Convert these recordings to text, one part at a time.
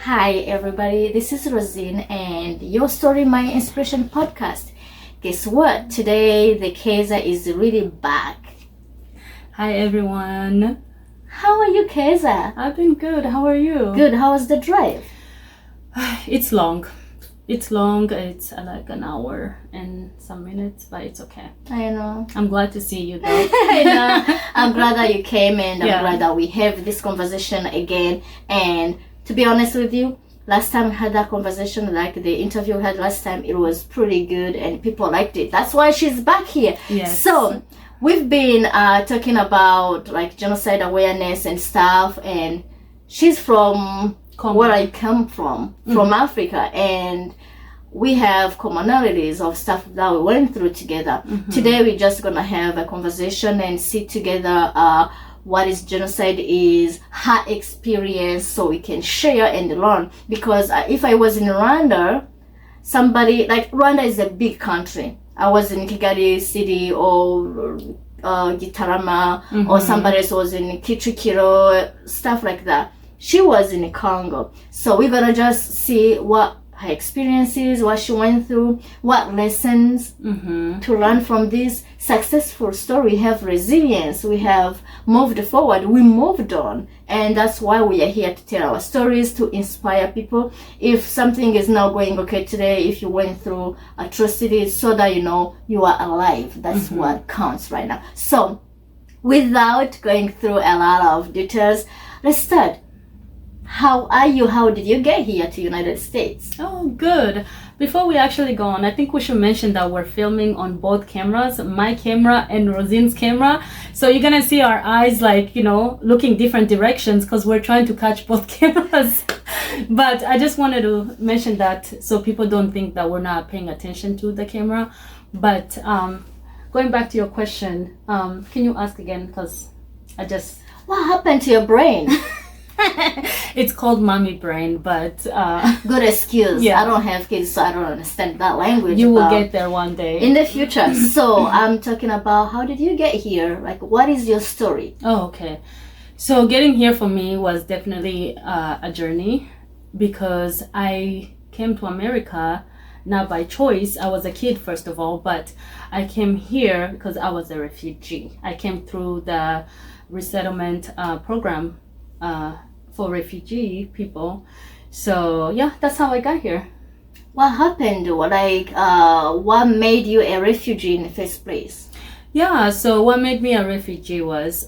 Hi everybody, this is Rosine and your story, my inspiration podcast. Guess what? Today the Keza is really back. Hi everyone. How are you, Keza? I've been good. How are you? Good. How was the drive? It's long. It's like an hour and some minutes, but it's okay. I know. I'm glad to see you though. I know. I'm glad that you came and I'm Yeah. glad that we have this conversation again. And to be honest with you, last time we had that conversation, like the interview we had last time, it was pretty good and people liked it. That's why she's back here. Yes. So we've been talking about like genocide awareness and stuff, and she's from Congo. where I come from Africa, and we have commonalities of stuff that we went through together. Today we're just gonna have a conversation and sit together what is genocide is, her experience, so we can share and learn. Because if I was in Rwanda, somebody like Rwanda is a big country. I was in Kigali city or Gitarama, or somebody else was in Kicukiro, stuff like that. She was in Congo. So we're gonna just see what her experiences, what she went through, what lessons to learn from this successful story. We have resilience, we have moved forward, we moved on, and that's why we are here to tell our stories, to inspire people. If something is not going okay today, if you went through atrocities, so that you know you are alive. That's what counts right now. So without going through a lot of details, let's start. How are you? How did you get here to United States? Oh, good. Before we actually go on, I think we should mention that we're filming on both cameras, my camera and Rosine's camera. So you're gonna see our eyes like, looking different directions because we're trying to catch both cameras. But I just wanted to mention that so people don't think that we're not paying attention to the camera. But going back to your question, can you ask again? Because What happened to your brain? It's called mommy brain, but Good excuse. Yeah. I don't have kids, so I don't understand that language. you will but get there one day. in the future. So I'm talking about how did you get here? Like, what is your story? Oh, okay. So getting here for me was definitely a journey because I came to America not by choice. I was a kid, first of all, but I came here because I was a refugee. I came through the resettlement program for refugee people. So yeah, that's how I got here. What happened? What made you a refugee in the first place? Yeah, so what made me a refugee was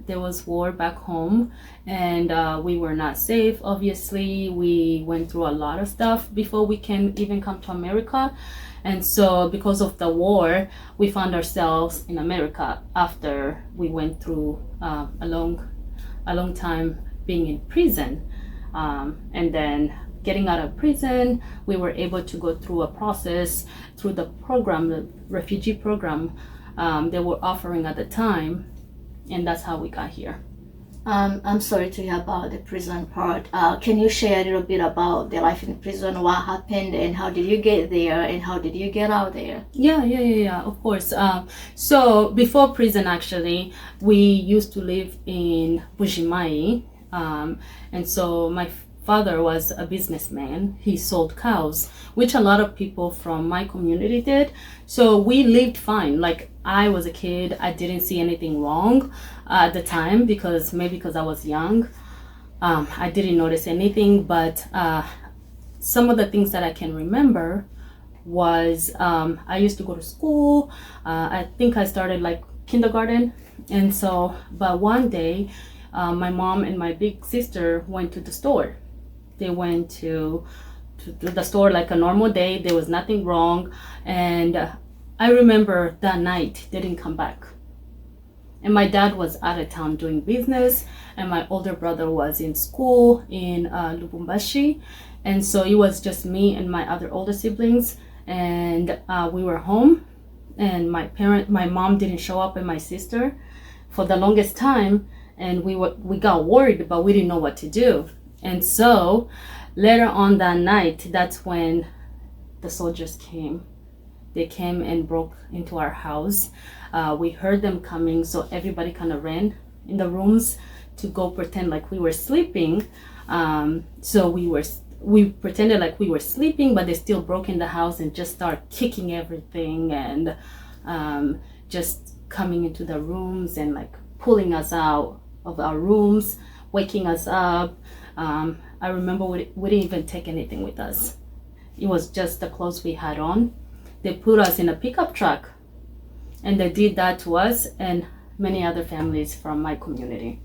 there was war back home, and we were not safe. Obviously, we went through a lot of stuff before we can even come to America. And so because of the war, we found ourselves in America after we went through a long time being in prison. And then getting out of prison, we were able to go through a process through the program, the refugee program they were offering at the time, and that's how we got here. I'm sorry to hear about the prison part. Can you share a little bit about the life in prison? What happened and how did you get there and how did you get out there? Yeah, of course. So before prison, actually, we used to live in Bujimai. And so my father was a businessman. He sold cows, which a lot of people from my community did. So we lived fine. Like, I was a kid, I didn't see anything wrong at the time because I was young. I didn't notice anything, but some of the things that I can remember was I used to go to school. I think I started like kindergarten. And so, but one day, my mom and my big sister went to the store. They went to the store like a normal day. There was nothing wrong. And I remember that night they didn't come back. And my dad was out of town doing business, and my older brother was in school in Lubumbashi. And so it was just me and my other older siblings, and we were home. And my mom didn't show up, and my sister for the longest time. And we got worried, but we didn't know what to do. And so later on that night, that's when the soldiers came. They came and broke into our house. We heard them coming, so everybody kind of ran in the rooms to go pretend like we were sleeping. So we pretended like we were sleeping, but they still broke in the house and just start kicking everything and just coming into the rooms and like pulling us out of our rooms, waking us up. I remember we didn't even take anything with us. It was just the clothes we had on. They put us in a pickup truck, and they did that to us and many other families from my community.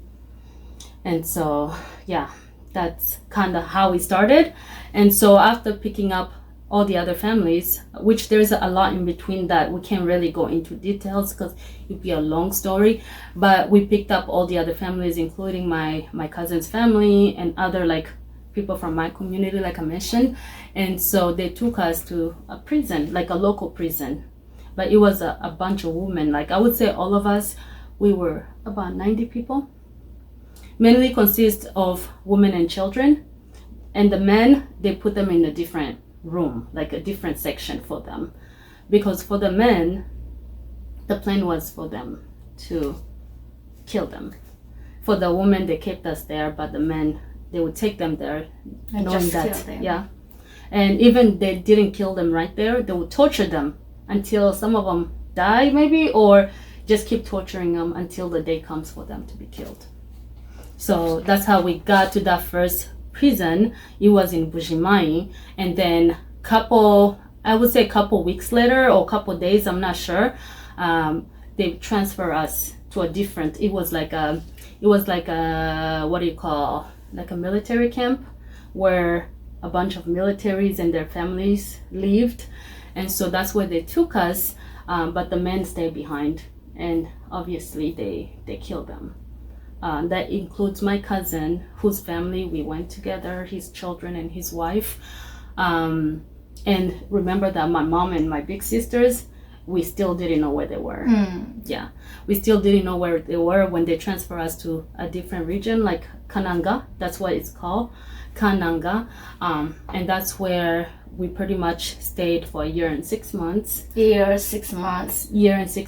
And so, yeah, that's kind of how we started. And so after picking up all the other families, which there's a lot in between that we can't really go into details because it'd be a long story, but we picked up all the other families, including my cousin's family and other like people from my community, like I mentioned. And so they took us to a prison, like a local prison, but it was a bunch of women. Like I would say all of us, we were about 90 people, mainly consist of women and children. And the men, they put them in a different room, like a different section for them, because for the men, the plan was for them to kill them. For the women, they kept us there, but the men, they would take them there, and knowing just that, kill them. yeah. And even they didn't kill them right there, they would torture them until some of them die maybe, or just keep torturing them until the day comes for them to be killed. So that's how we got to that first prison. It was in Bujimai, and then couple weeks later or couple days, I'm not sure, they transfer us to a different, it was like a what do you call, like a military camp where a bunch of militaries and their families lived. And so that's where they took us, but the men stayed behind, and obviously they killed them. That includes my cousin, whose family we went together, his children and his wife. And remember that my mom and my big sisters, we still didn't know where they were. Yeah, we still didn't know where they were when they transfer us to a different region, like Kananga. That's what it's called, Kananga. And that's where we pretty much stayed for a year and 6 months. Year and 6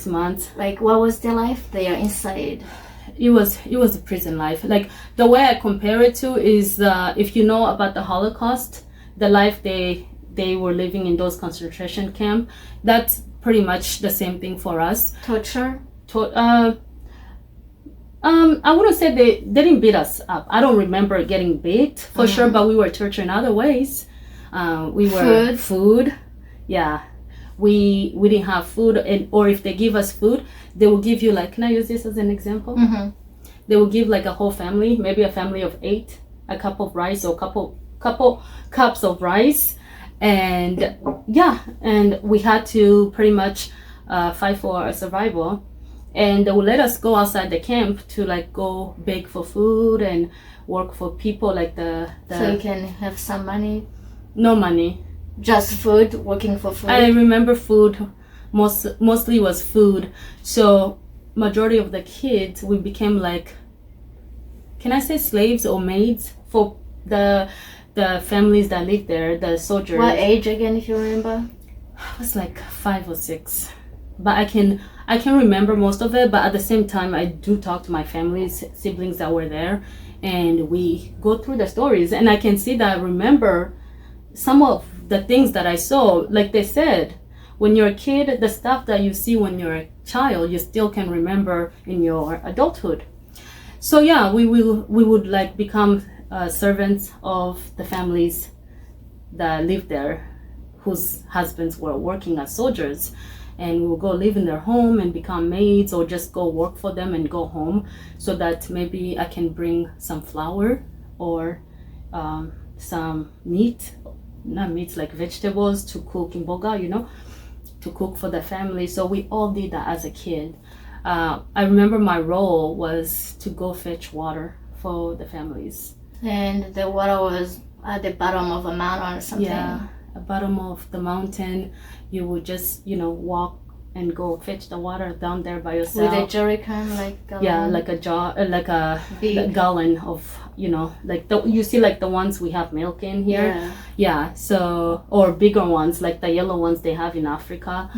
months. Like, what was their life there inside? It was a prison life. Like, the way I compare it to is, if you know about the Holocaust, the life they were living in those concentration camp, that's pretty much the same thing for us. Torture? I wouldn't say they didn't beat us up. I don't remember getting beat for sure, but we were tortured in other ways. We were food. Yeah, we didn't have food, or if they give us food, they will give you, like, can I use this as an example? They will give like a whole family, maybe a family of 8, a cup of rice or couple cups of rice, and yeah, and we had to pretty much fight for our survival. And they would let us go outside the camp to like go beg for food and work for people, like the So you can have some money? No money, just food, working for food? I remember food, mostly was food. So majority of the kids, we became like, can I say slaves or maids for the families that lived there, the soldiers. What age again, if you remember? I was like 5 or 6, but I can remember most of it. But at the same time, I do talk to my family's siblings that were there, and we go through the stories, and I can see that I remember some of the things that I saw. Like they said, when you're a kid, the stuff that you see when you're a child, you still can remember in your adulthood. So yeah, we would like become servants of the families that lived there, whose husbands were working as soldiers, and we will go live in their home and become maids, or just go work for them and go home, so that maybe I can bring some flour or some meat, not meats, like vegetables to cook in Boga, to cook for the family. So we all did that as a kid. I remember my role was to go fetch water for the families. And the water was at the bottom of a mountain or something? Yeah, at the bottom of the mountain. You would just, walk and go fetch the water down there by yourself. With a jerrycan, like gallon? Yeah, like a jar, like a gallon of, like you see like the ones we have milk in here. Yeah, so, or bigger ones, like the yellow ones they have in Africa.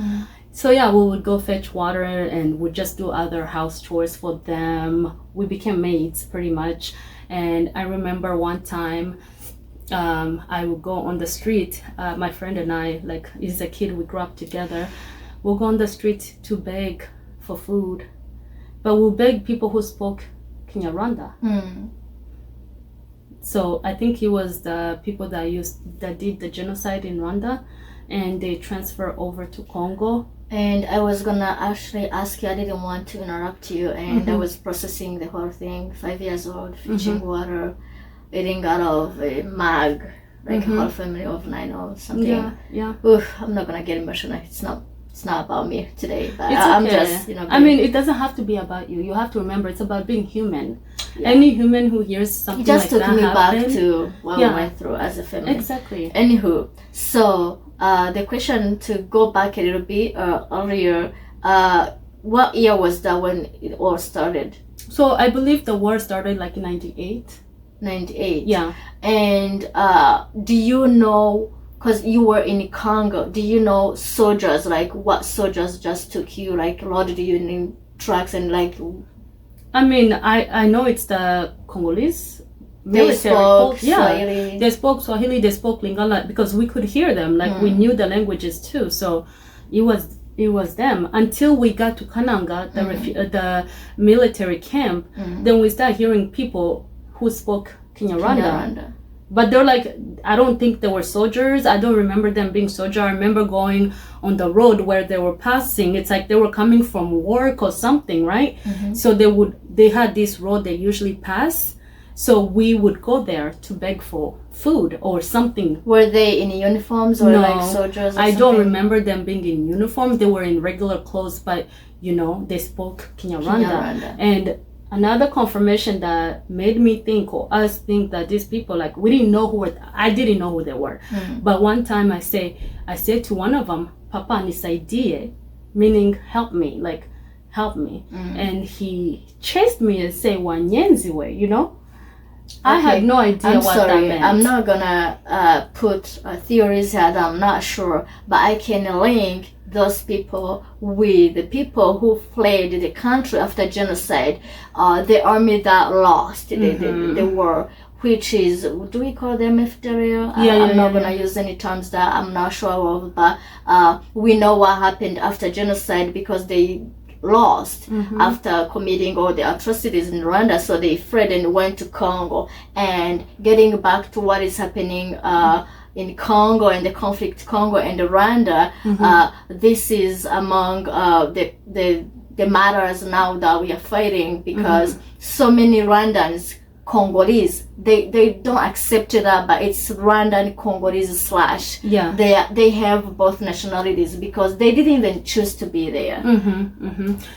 So yeah, we would go fetch water and would just do other house chores for them. We became maids pretty much. And I remember one time I would go on the street. My friend and I, like, he's a kid, we grew up together. We'll go on the street to beg for food, but we'll beg people who spoke Kinyarwanda. So I think it was the people that did the genocide in Rwanda, and they transfer over to Congo. And I was gonna actually ask you, I didn't want to interrupt you, and I was processing the whole thing. 5 years old, fetching water, eating out of a mug, like a whole family of 9 or something. Yeah. Oof, I'm not gonna get emotional. It's not about me today, but It's I'm okay. just, I mean, it doesn't have to be about you. You have to remember it's about being human. Any human who hears something it just like took that me happen, back to what we went through as a family. Exactly. Anywho, so the question, to go back a little bit earlier, what year was that when it all started? So I believe the war started like in 98. 98. Yeah. And do you know, because you were in Congo, do you know soldiers, like what soldiers just took you, like loaded you in trucks and like... I mean, I know it's the Congolese They military. spoke Swahili. They spoke Swahili, they spoke Lingala, because we could hear them, like we knew the languages too. So it was them until we got to Kananga, the military camp. Then we started hearing people who spoke Kinyarwanda. But they're like, I don't think they were soldiers. I don't remember them being soldiers. I remember going on the road where they were passing. It's like they were coming from work or something, right? So they had this road they usually pass. So we would go there to beg for food or something. Were they in uniforms or like soldiers or I something? don't remember them being in uniform. They were in regular clothes, but they spoke Kinyarwanda. And another confirmation that made me think, or us think, that these people, like, we didn't know I didn't know who they were. But one time I said to one of them, Papa nisaidie, meaning help me, like help me. And he chased me and said wanyenziwe, I had no idea what that meant. I'm not gonna put theories here that I'm not sure, but I can link those people with the people who fled the country after genocide, the army that lost the war, which is, do we call them FDLR? I'm not gonna use any terms that I'm not sure of, but we know what happened after genocide because they lost after committing all the atrocities in Rwanda, so they fled and went to Congo. And getting back to what is happening in Congo and the conflict Congo and Rwanda, this is among the matters now that we are fighting, because so many Rwandans, Congolese, they don't accept that, but it's Rwandan Congolese / they have both nationalities because they didn't even choose to be there.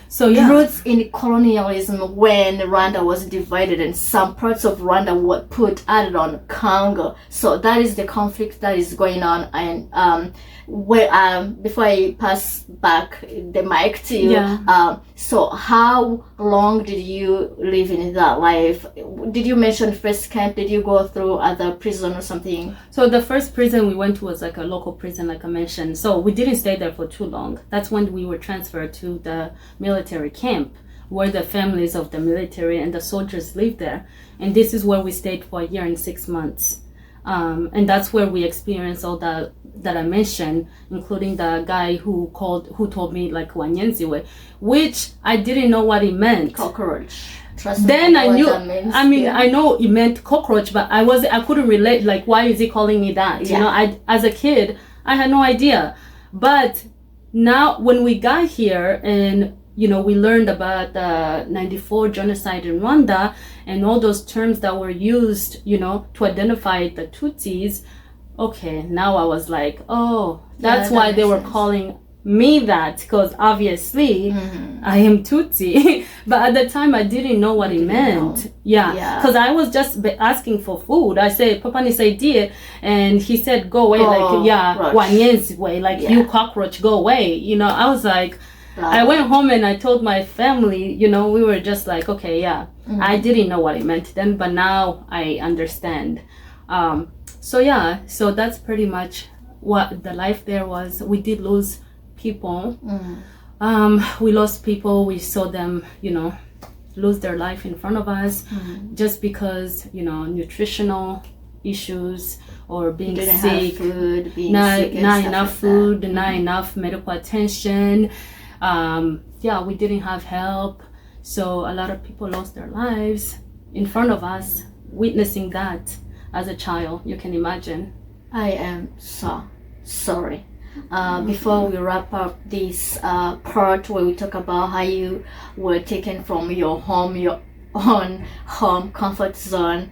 So roots in colonialism when Rwanda was divided and some parts of Rwanda were added on Congo. So that is the conflict that is going on. And before I pass back the mic to you, so how long did you live in that life? Did you mention first camp? Did you go through other prison or something? So the first prison we went to was like a local prison, like I mentioned. So we didn't stay there for too long. That's when we were transferred to the military camp, where the families of the military and the soldiers lived there. And this is where we stayed for 1 year and 6 months. And that's where we experienced all that I mentioned, including the guy who told me like wanyenziwe, which I didn't know what it meant. Cockroach. Then I knew. I know it meant cockroach, but I couldn't relate. Like, why is he calling me that? As a kid, I had no idea. But now, when we got here and we learned about the 94 genocide in Rwanda and all those terms that were used, to identify the Tutsis. Okay, now I was like, oh, that's why they were calling me that, because obviously I am Tutsi. But at the time I didn't know what it meant. Because I was just asking for food. I said, Papa nisaidie, and he said, go away, wanyenziwe, like you cockroach, go away. I was like, I went home and I told my family, we were just like, okay, I didn't know what it meant then, but now I understand. So that's pretty much what the life there was. We did lose people. We lost people. We saw them, lose their life in front of us just because, nutritional issues or being sick, not enough food, not enough medical attention. We didn't have help. So a lot of people lost their lives in front of us, witnessing that as a child. You can imagine. I am so sorry. Before we wrap up this part where we talk about how you were taken from your own home comfort zone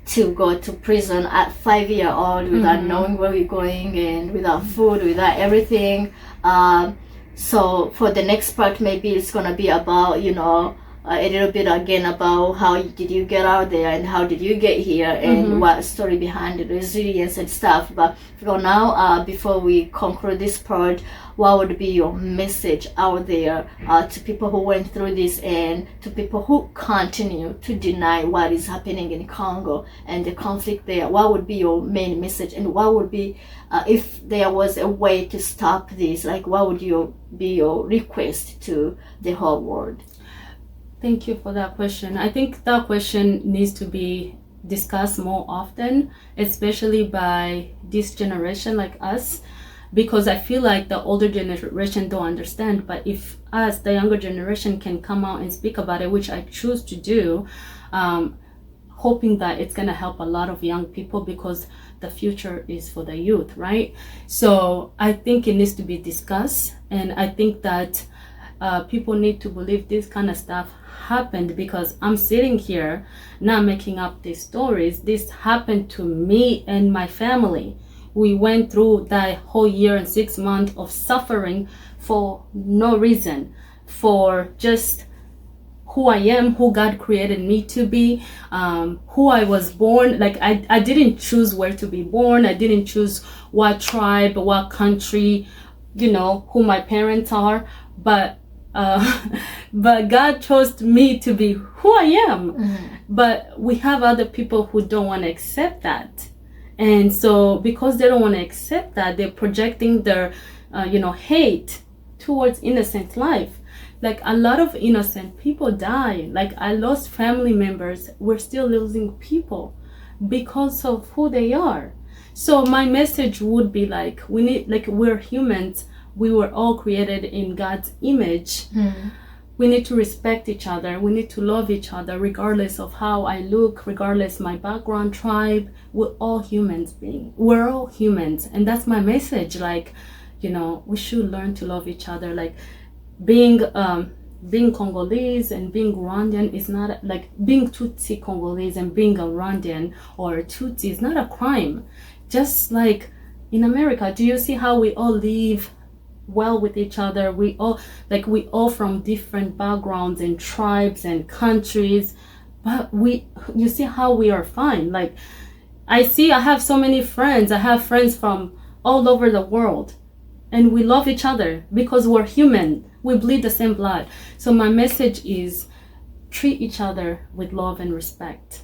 to go to prison at 5 years old without knowing where you're going and without food, without everything. So for the next part, maybe it's gonna be about a little bit again about how did you get out there and how did you get here and what story behind the resilience and stuff. But for now, before we conclude this part, what would be your message out there to people who went through this and to people who continue to deny what is happening in Congo and the conflict there? What would be your main message, and what would be if there was a way to stop this, like what would be your request to the whole world? Thank you for that question. I think that question needs to be discussed more often, especially by this generation like us, because I feel like the older generation don't understand. But if us, the younger generation, can come out and speak about it, which I choose to do, hoping that it's going to help a lot of young people, because the future is for the youth, right? So I think it needs to be discussed, and I think that people need to believe this kind of stuff happened, because I'm sitting here not making up these stories. This happened to me and my family. We went through that whole year and 6 months of suffering for no reason, for just who I am, who God created me to be, who I was born. Like I didn't choose where to be born. I didn't choose what tribe, what country, who my parents are, but God chose me to be who I am. But we have other people who don't want to accept that, and so because they don't want to accept that, they're projecting their hate towards innocent life. Like a lot of innocent people die. Like I lost family members. We're still losing people because of who they are. So my message would be like, we're humans. We were all created in God's image. We need to respect each other. We need to love each other regardless of how I look, regardless my background, tribe. We're all humans beings. We're all humans. And that's my message. Like, we should learn to love each other. Like being Congolese and being Rwandan is not like being Tutsi-Congolese and being a Rwandan or a Tutsi is not a crime. Just like in America, do you see how we all live well with each other? We all from different backgrounds and tribes and countries, but you see how we are fine. Like I have so many friends. I have friends from all over the world, and we love each other because we're human. We bleed the same blood. So my message is treat each other with love and respect,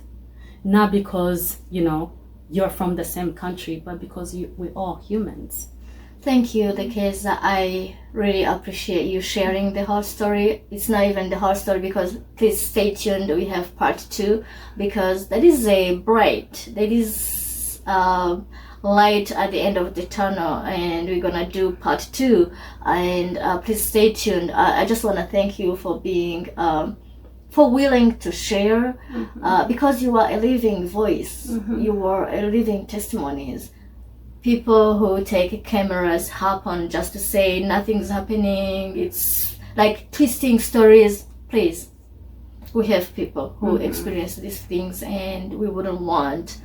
not because you're from the same country, but because we're all humans. Thank you, Keza. I really appreciate you sharing the whole story. It's not even the whole story, because please stay tuned. We have part 2, because that is a bright, that is light at the end of the tunnel, and we're gonna do part 2. And please stay tuned. I just want to thank you for being for willing to share, because you are a living voice. You are a living testimonies. People who take cameras hop on just to say nothing's happening. It's like twisting stories. Please, we have people who experience these things, and we wouldn't want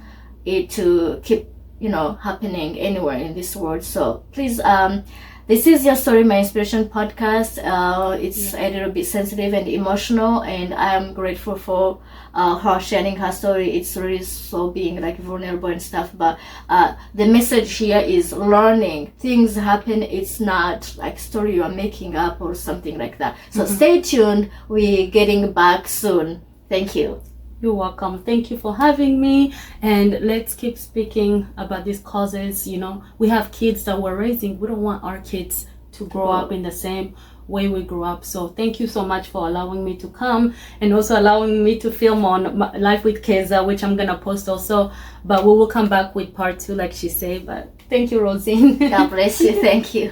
it to keep happening anywhere in this world. So please, this is Your Story, My Inspiration podcast. It's a little bit sensitive and emotional, and I am grateful for her sharing her story. It's really so being like vulnerable and stuff, but the message here is learning. Things happen. It's not like story you are making up or something like that. So stay tuned. We're getting back soon. Thank you. You're welcome. Thank you for having me. And let's keep speaking about these causes. We have kids that we're raising. We don't want our kids to grow up in the same way we grew up. So thank you so much for allowing me to come, and also allowing me to film on Life with Keza, which I'm gonna post also, but we will come back with part 2 like she said. But thank you, Rosine. God bless you. Thank you.